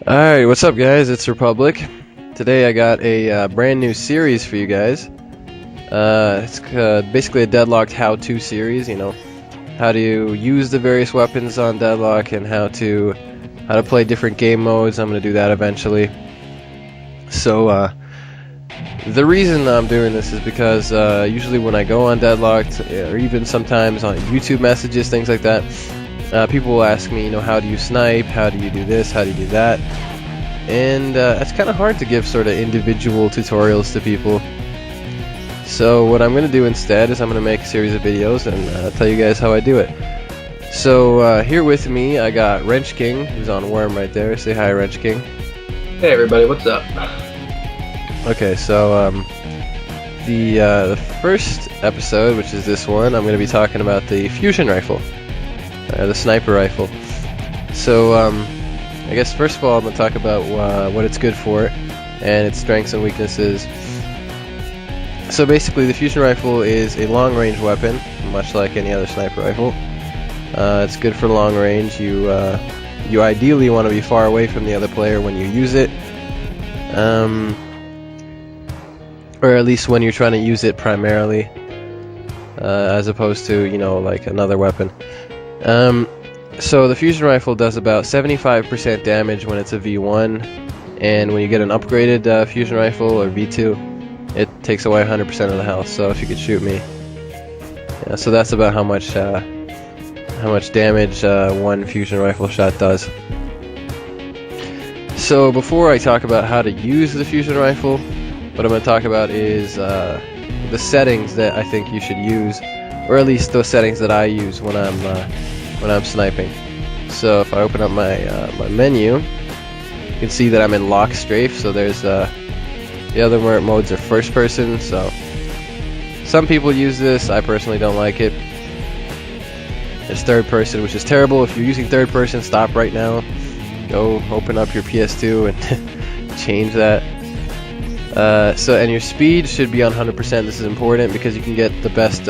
Alright, what's up guys? It's Republic. Today I got a brand new series for you guys. It's basically a Deadlocked how-to series, you know, how to use the various weapons on Deadlock and how to play different game modes. I'm going to do that eventually. So, the reason I'm doing this is because usually when I go on Deadlocked, or even sometimes on YouTube messages, things like that, people will ask me, you know, how do you snipe, how do you do this, how do you do that, and it's kind of hard to give sort of individual tutorials to people. So what I'm going to do instead is I'm going to make a series of videos and tell you guys how I do it. So here with me I got Wrench King, who's on Worm right there. Say hi, Wrench King. Hey everybody, what's up? Okay, so the first episode, which is this one, I'm going to be talking about the fusion rifle. The sniper rifle. So, I guess first of all I'm going to talk about what it's good for and its strengths and weaknesses. So basically the fusion rifle is a long-range weapon, much like any other sniper rifle. It's good for long range. You ideally want to be far away from the other player when you use it. Or at least when you're trying to use it primarily, as opposed to, you know, like another weapon. So the fusion rifle does about 75% damage when it's a V1, and when you get an upgraded fusion rifle or V2, it takes away 100% of the health. So if you could shoot me, yeah, so that's about how much damage one fusion rifle shot does. So before I talk about how to use the fusion rifle, what I'm going to talk about is the settings that I think you should use, or at least those settings that I use when I'm sniping. So if I open up my menu, you can see that I'm in lock strafe. So there's the other modes are first person. So some people use this. I personally don't like it. There's third person, which is terrible. If you're using third person, stop right now. Go open up your PS2 and change that. And your speed should be on 100%. This is important because you can get the best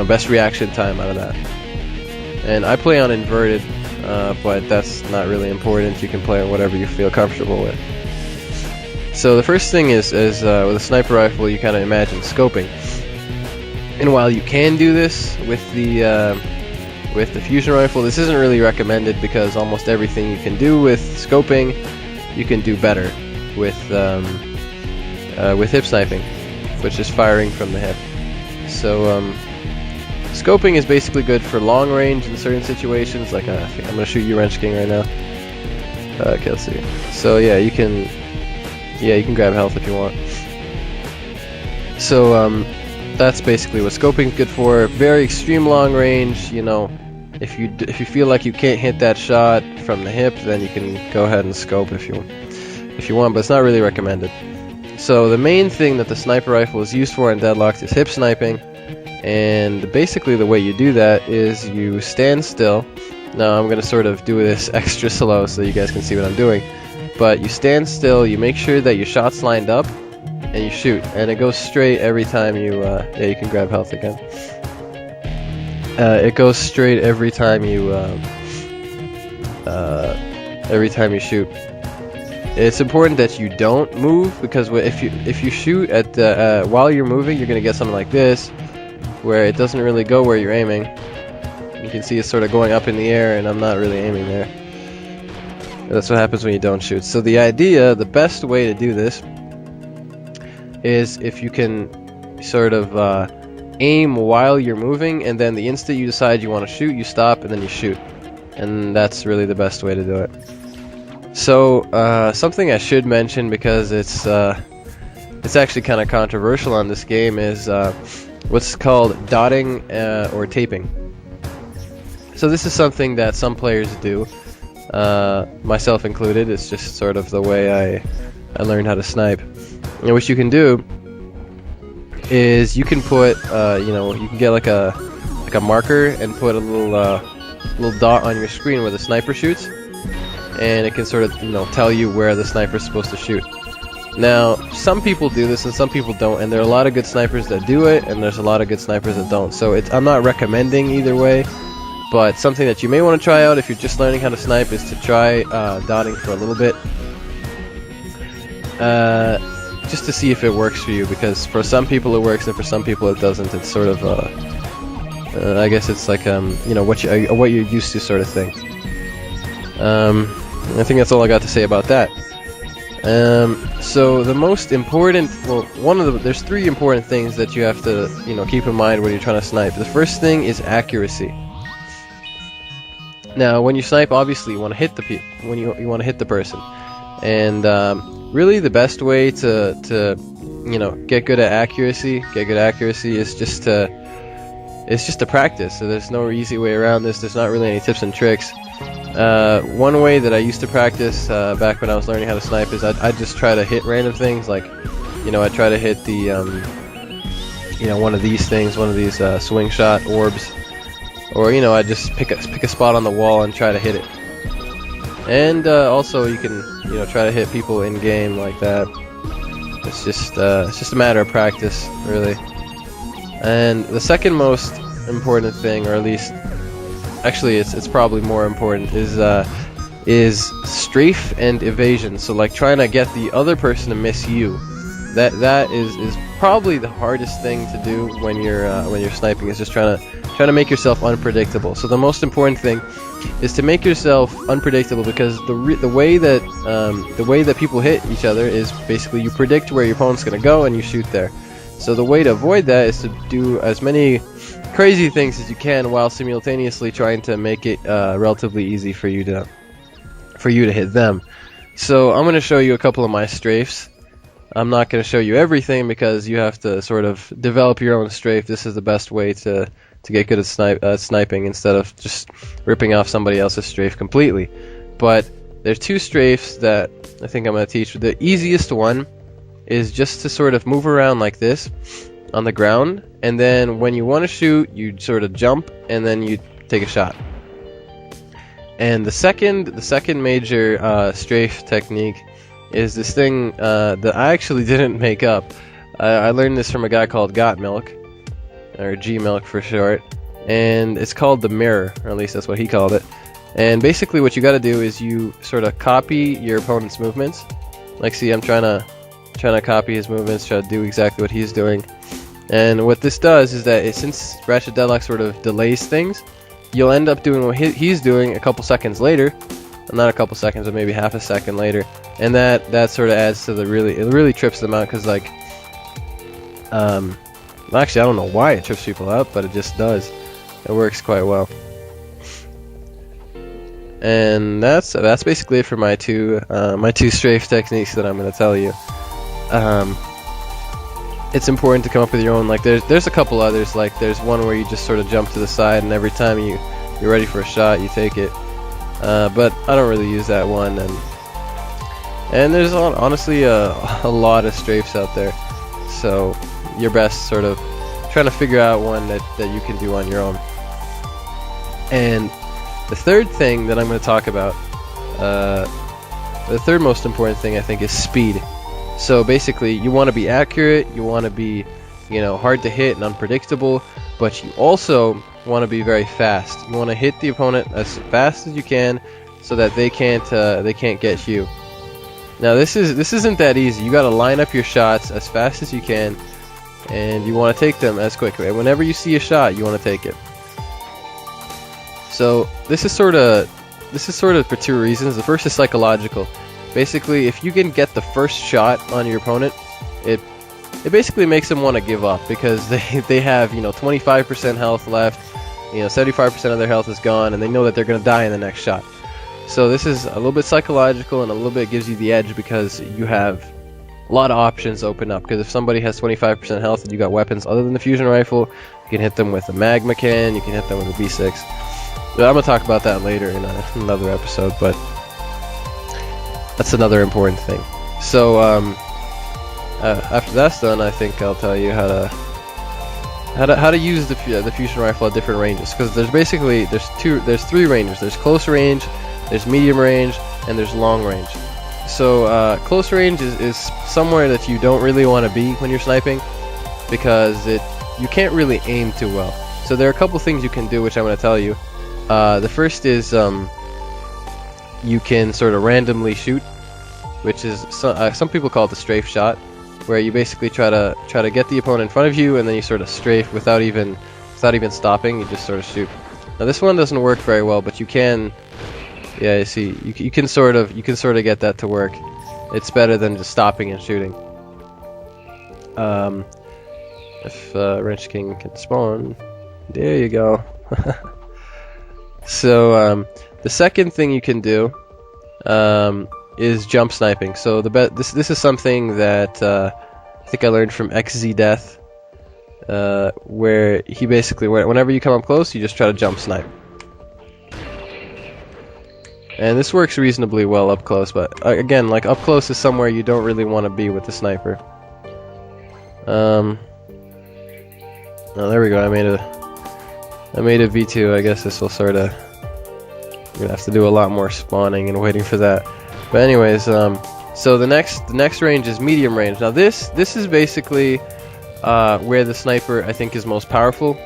best reaction time out of that. And I play on inverted, but that's not really important. You can play on whatever you feel comfortable with. So the first thing is with a sniper rifle, you kind of imagine scoping. And while you can do this with the fusion rifle, this isn't really recommended because almost everything you can do with scoping, you can do better with hip sniping, which is firing from the hip. So scoping is basically good for long range in certain situations. Like I think I'm gonna shoot you, Wrench King, right now. Okay, let's see. So yeah, you can grab health if you want. So that's basically what scoping is good for. Very extreme long range. You know, if you feel like you can't hit that shot from the hip, then you can go ahead and scope if you want, but it's not really recommended. So the main thing that the sniper rifle is used for in Deadlocked is hip sniping, and basically the way you do that is you stand still. Now I'm going to sort of do this extra slow so you guys can see what I'm doing, but you stand still, you make sure that your shot's lined up, and you shoot, and it goes straight every time you yeah, you can grab health again. It goes straight every time you shoot. It's important that you don't move, because if you shoot at while you're moving, you're gonna get something like this, where it doesn't really go where you're aiming. You can see it's sort of going up in the air, and I'm not really aiming there. That's what happens when you don't shoot. So the best way to do this is if you can sort of aim while you're moving, and then the instant you decide you want to shoot, you stop and then you shoot. And that's really the best way to do it. So something I should mention, because it's actually kind of controversial on this game, is what's called dotting or taping. So this is something that some players do, myself included. It's just sort of the way I learned how to snipe. And what you can do is you can put you can get like a marker and put a little dot on your screen where the sniper shoots, and it can sort of tell you where the sniper's supposed to shoot. Now some people do this and some people don't, and there are a lot of good snipers that do it, and there's a lot of good snipers that don't. So I'm not recommending either way. But something that you may want to try out if you're just learning how to snipe is to try dotting for a little bit. Just to see if it works for you, because for some people it works and for some people it doesn't. It's sort of I guess it's like you know, what you're used to, sort of thing. I think that's all I got to say about that. So the most important, well, there's three important things that you have to, you know, keep in mind when you're trying to snipe. The first thing is accuracy. Now, when you snipe, obviously you want to hit you want to hit the person, and really the best way to you know, get good at accuracy is just to practice. So there's no easy way around this. There's not really any tips and tricks. One way that I used to practice back when I was learning how to snipe is I'd just try to hit random things, like, you know, I'd try to hit the you know, one of these things, one of these swing shot orbs, or, you know, I'd just pick a spot on the wall and try to hit it. And also you can, you know, try to hit people in game like that. It's just a matter of practice, really. And the second most important thing, or at least, actually it's probably more important, is strafe and evasion. So like trying to get the other person to miss you. That is probably the hardest thing to do when you're sniping, is just trying to make yourself unpredictable. So the most important thing is to make yourself unpredictable, because the way that people hit each other is basically you predict where your opponent's going to go and you shoot there. So the way to avoid that is to do as many crazy things as you can while simultaneously trying to make it relatively easy for you to hit them. So I'm going to show you a couple of my strafes. I'm not going to show you everything because you have to sort of develop your own strafe. This is the best way to get good at sniping, instead of just ripping off somebody else's strafe completely. But there's two strafes that I think I'm going to teach. The easiest one is just to sort of move around like this on the ground, and then when you want to shoot, you sort of jump and then you take a shot. And the second major strafe technique is this thing that I actually didn't make up. I learned this from a guy called Got Milk, or G Milk for short, and it's called the mirror, or at least that's what he called it. And basically what you got to do is you sort of copy your opponent's movements. Like, see, I'm trying to copy his movements, try to do exactly what he's doing. And what this does is that since Ratchet Deadlocked sort of delays things, you'll end up doing what he's doing a couple seconds later. Not a couple seconds, but maybe half a second later. And that sort of adds to it really trips them out, because, like, actually I don't know why it trips people out, but it just does. It works quite well. And that's basically it for my two strafe techniques that I'm going to tell you. It's important to come up with your own. Like, there's a couple others. Like, there's one where you just sort of jump to the side, and every time you're ready for a shot, you take it. But I don't really use that one, and there's honestly a lot of strafes out there. So you're best sort of trying to figure out one that you can do on your own. And the third thing that I'm going to talk about, the third most important thing, I think, is speed. So basically, you want to be accurate, you want to be, you know, hard to hit and unpredictable, but you also want to be very fast. You want to hit the opponent as fast as you can, so that they can't get you. Now this isn't that easy. You got to line up your shots as fast as you can, and you want to take them as quickly. And whenever you see a shot, you want to take it. So this is sort of for two reasons. The first is psychological. Basically, if you can get the first shot on your opponent, it basically makes them want to give up, because they have, you know, 25% health left, you know, 75% of their health is gone, and they know that they're going to die in the next shot. So this is a little bit psychological, and a little bit gives you the edge, because you have a lot of options open up. Because if somebody has 25% health and you got weapons other than the fusion rifle, you can hit them with a magma can, you can hit them with a B6. But I'm going to talk about that later in another episode, but that's another important thing. So after that's done, I think I'll tell you how to use the fusion rifle at different ranges. Because there's three ranges. There's close range, there's medium range, and there's long range. So close range is somewhere that you don't really want to be when you're sniping, because you can't really aim too well. So there are a couple things you can do, which I'm going to tell you. The first is you can sort of randomly shoot, which is some people call it the strafe shot, where you basically try to get the opponent in front of you, and then you sort of strafe without even stopping. You just sort of shoot. Now this one doesn't work very well, but you can. Yeah, you see, you can sort of get that to work. It's better than just stopping and shooting. If Wrench King can spawn, there you go. So the second thing you can do is jump sniping. So this is something that I think I learned from XZ Death, where he basically, whenever you come up close, you just try to jump snipe. And this works reasonably well up close, but again, like up close is somewhere you don't really want to be with the sniper. Oh, there we go. I made a V2. I guess this will sort of. We're gonna have to do a lot more spawning and waiting for that. But anyways, so the next range is medium range. Now this is basically where the sniper I think is most powerful.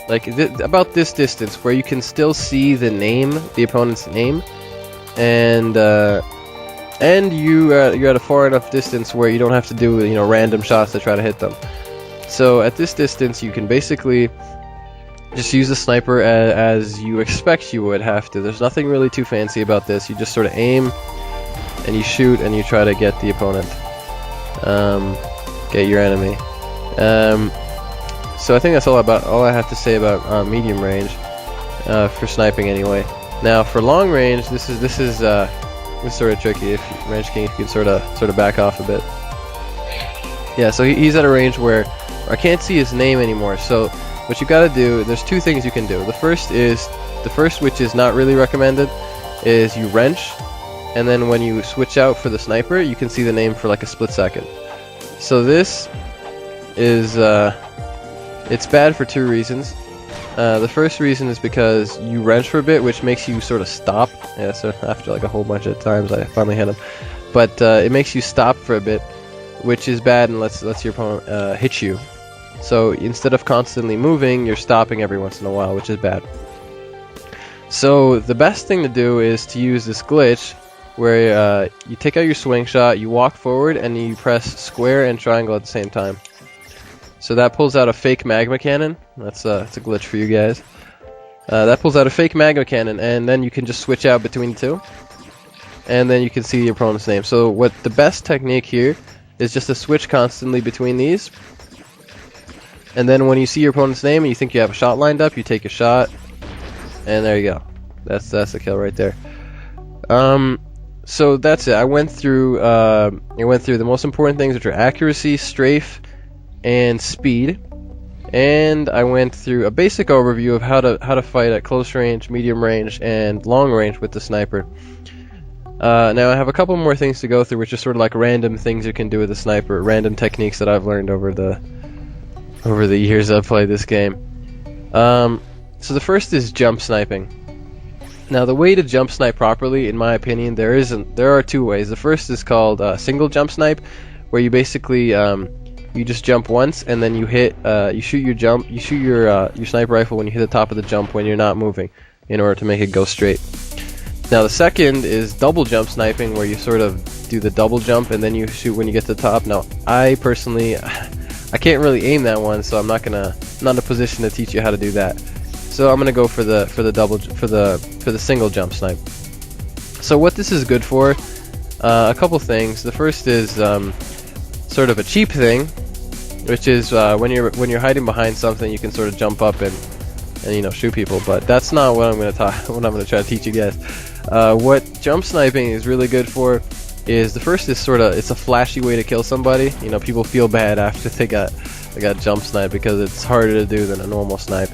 Like about this distance, where you can still see the opponent's name, and you're at a far enough distance where you don't have to do random shots to try to hit them. So at this distance, you can basically just use the sniper as you expect you would have to. There's nothing really too fancy about this. You just sort of aim, and you shoot, and you try to get the opponent, get your enemy. So I think that's all I have to say about medium range for sniping anyway. Now for long range, this is sort of tricky. If Wrench King, if you can sort of back off a bit. Yeah, so he's at a range where I can't see his name anymore. So what you got to do, there's two things you can do. The first, which is not really recommended, is you wrench, and then when you switch out for the sniper, you can see the name for like a split second. So this is it's bad for two reasons. The first reason is because you wrench for a bit, which makes you sort of stop. Yeah, so after like a whole bunch of times, I finally hit him. But it makes you stop for a bit, which is bad and lets your opponent hit you. So instead of constantly moving, you're stopping every once in a while, which is bad. So the best thing to do is to use this glitch, where you take out your swing shot, you walk forward, and you press square and triangle at the same time. So that pulls out a fake magma cannon. That's a glitch for you guys. That pulls out a fake magma cannon, and then you can just switch out between the two, and then you can see your opponent's name. So what the best technique here is just to switch constantly between these, and then when you see your opponent's name and you think you have a shot lined up, you take a shot, and there you go. That's the kill right there. So that's it. I went through the most important things, which are accuracy, strafe, and speed, and I went through a basic overview of how to fight at close range, medium range, and long range with the sniper. Now I have a couple more things to go through, which are sort of like random things you can do with the sniper, random techniques that I've learned over the years I've played this game. So the first is jump sniping. Now the way to jump snipe properly, in my opinion, there are two ways. The first is called single jump snipe, where you basically you just jump once, and then you shoot your sniper rifle when you hit the top of the jump when you're not moving, in order to make it go straight. Now the second is double jump sniping, where you sort of do the double jump and then you shoot when you get to the top. Now I personally, I can't really aim that one, so I'm not in a position to teach you how to do that. So I'm gonna go for the single jump snipe. So what this is good for, a couple things. The first is sort of a cheap thing, which is when you're hiding behind something, you can sort of jump up and shoot people. But that's not what I'm gonna try to teach you guys. What jump sniping is really good for is, the first is it's a flashy way to kill somebody. People feel bad after they got jump snipe because it's harder to do than a normal snipe.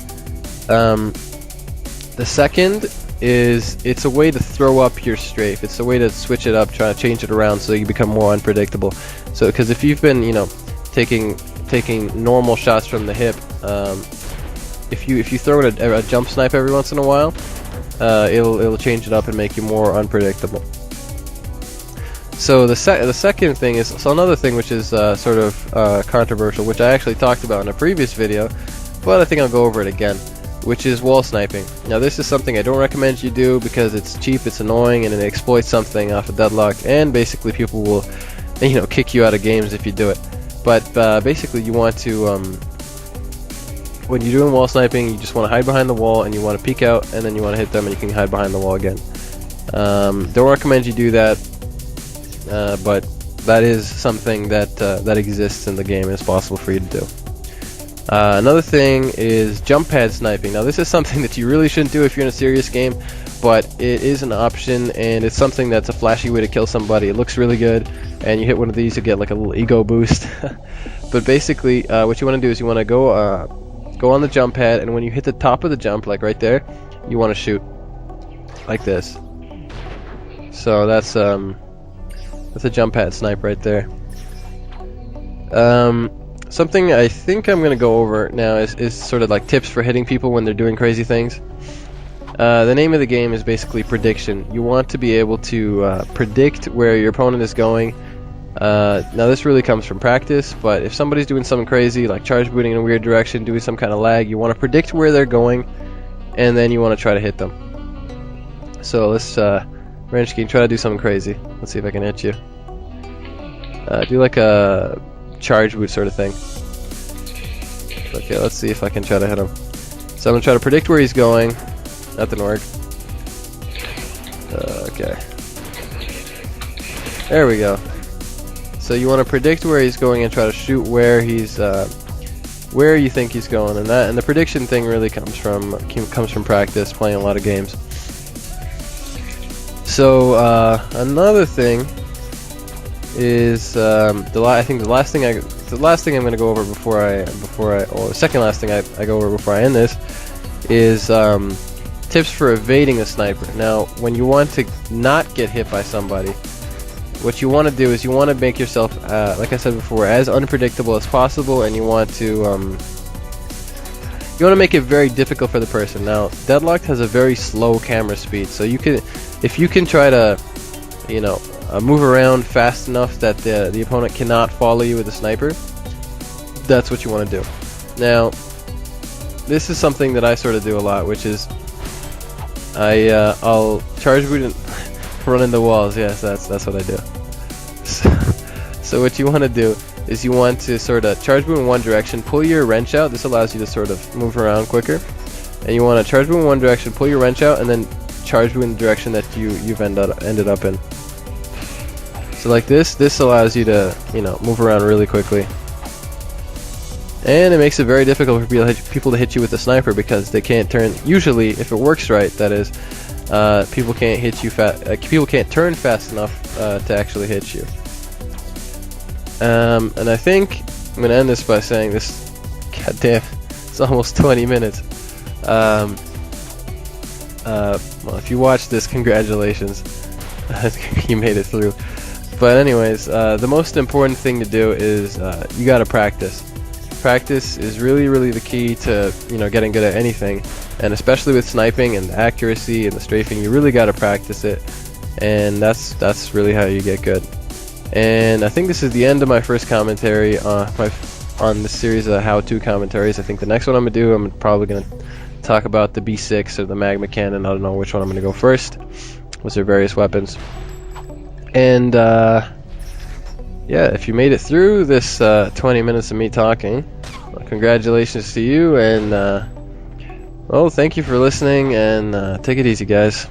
The second is it's a way to throw up your strafe. It's a way to switch it up, try to change it around so you become more unpredictable. So because if you've been taking normal shots from the hip, if you throw in a jump snipe every once in a while, it'll change it up and make you more unpredictable. So the second thing is, another thing which is sort of controversial, which I actually talked about in a previous video, but I think I'll go over it again, which is wall sniping. Now this is something I don't recommend you do because it's cheap, it's annoying, and it exploits something off of Deadlocked, and basically people will, kick you out of games if you do it. But basically you want to, when you're doing wall sniping, you just want to hide behind the wall and you want to peek out, and then you want to hit them and you can hide behind the wall again. Don't recommend you do that, but that is something that exists in the game and it's possible for you to do. Another thing is jump pad sniping. Now this is something that you really shouldn't do if you're in a serious game, but it is an option, and it's something that's a flashy way to kill somebody. It looks really good, and you hit one of these, you get like a little ego boost. But basically, what you want to do is you want to go on the jump pad, and when you hit the top of the jump, like right there, you want to shoot like this. So that's a jump pad snipe right there. Something I think I'm gonna go over now is sort of like tips for hitting people when they're doing crazy things. The name of the game is basically prediction. You want to be able to predict where your opponent is going. Now this really comes from practice, but if somebody's doing something crazy, like charge booting in a weird direction, doing some kind of lag, you want to predict where they're going, and then you want to try to hit them. So let's Wrenchkin, try to do something crazy. Let's see if I can hit you. Do like a charge boot sort of thing. Okay, let's see if I can try to hit him. So I'm going to try to predict where he's going. That didn't work. Okay. There we go. So you want to predict where he's going and try to shoot where he's where you think he's going, and the prediction thing really comes from practice, playing a lot of games. So another thing is I think the last thing I'm going to go over or the second last thing I go over before I end this is tips for evading a sniper. Now, when you want to not get hit by somebody, what you want to do is you want to make yourself, like I said before, as unpredictable as possible, and you want to make it very difficult for the person. Now, Deadlocked has a very slow camera speed, so if you can try to, move around fast enough that the opponent cannot follow you with a sniper, that's what you want to do. Now, this is something that I sort of do a lot, which is I'll charge boot and run into walls. Yes, that's what I do. So what you want to do is you want to sort of charge boot in one direction, pull your wrench out. This allows you to sort of move around quicker. And you want to charge boot in one direction, pull your wrench out, and then charge boot in the direction that you've ended up in. So like this allows you to move around really quickly. And it makes it very difficult for people to hit you with a sniper because they can't turn. Usually, if it works right, that is, people can't hit you people can't turn fast enough to actually hit you. And I think I'm gonna end this by saying this. Goddamn, it's almost 20 minutes. Well, if you watched this, congratulations, you made it through. But anyways, the most important thing to do is you gotta practice. Practice is really the key to getting good at anything, and especially with sniping and the accuracy and the strafing, you really gotta practice it, and that's really how you get good. And I think this is the end of my first commentary on this series of how-to commentaries. I think the next one I'm probably gonna talk about the B6 or the magma cannon. I don't know which one I'm gonna go first, with their various weapons. And yeah, if you made it through this 20 minutes of me talking, well, congratulations to you, and well, thank you for listening, and take it easy, guys.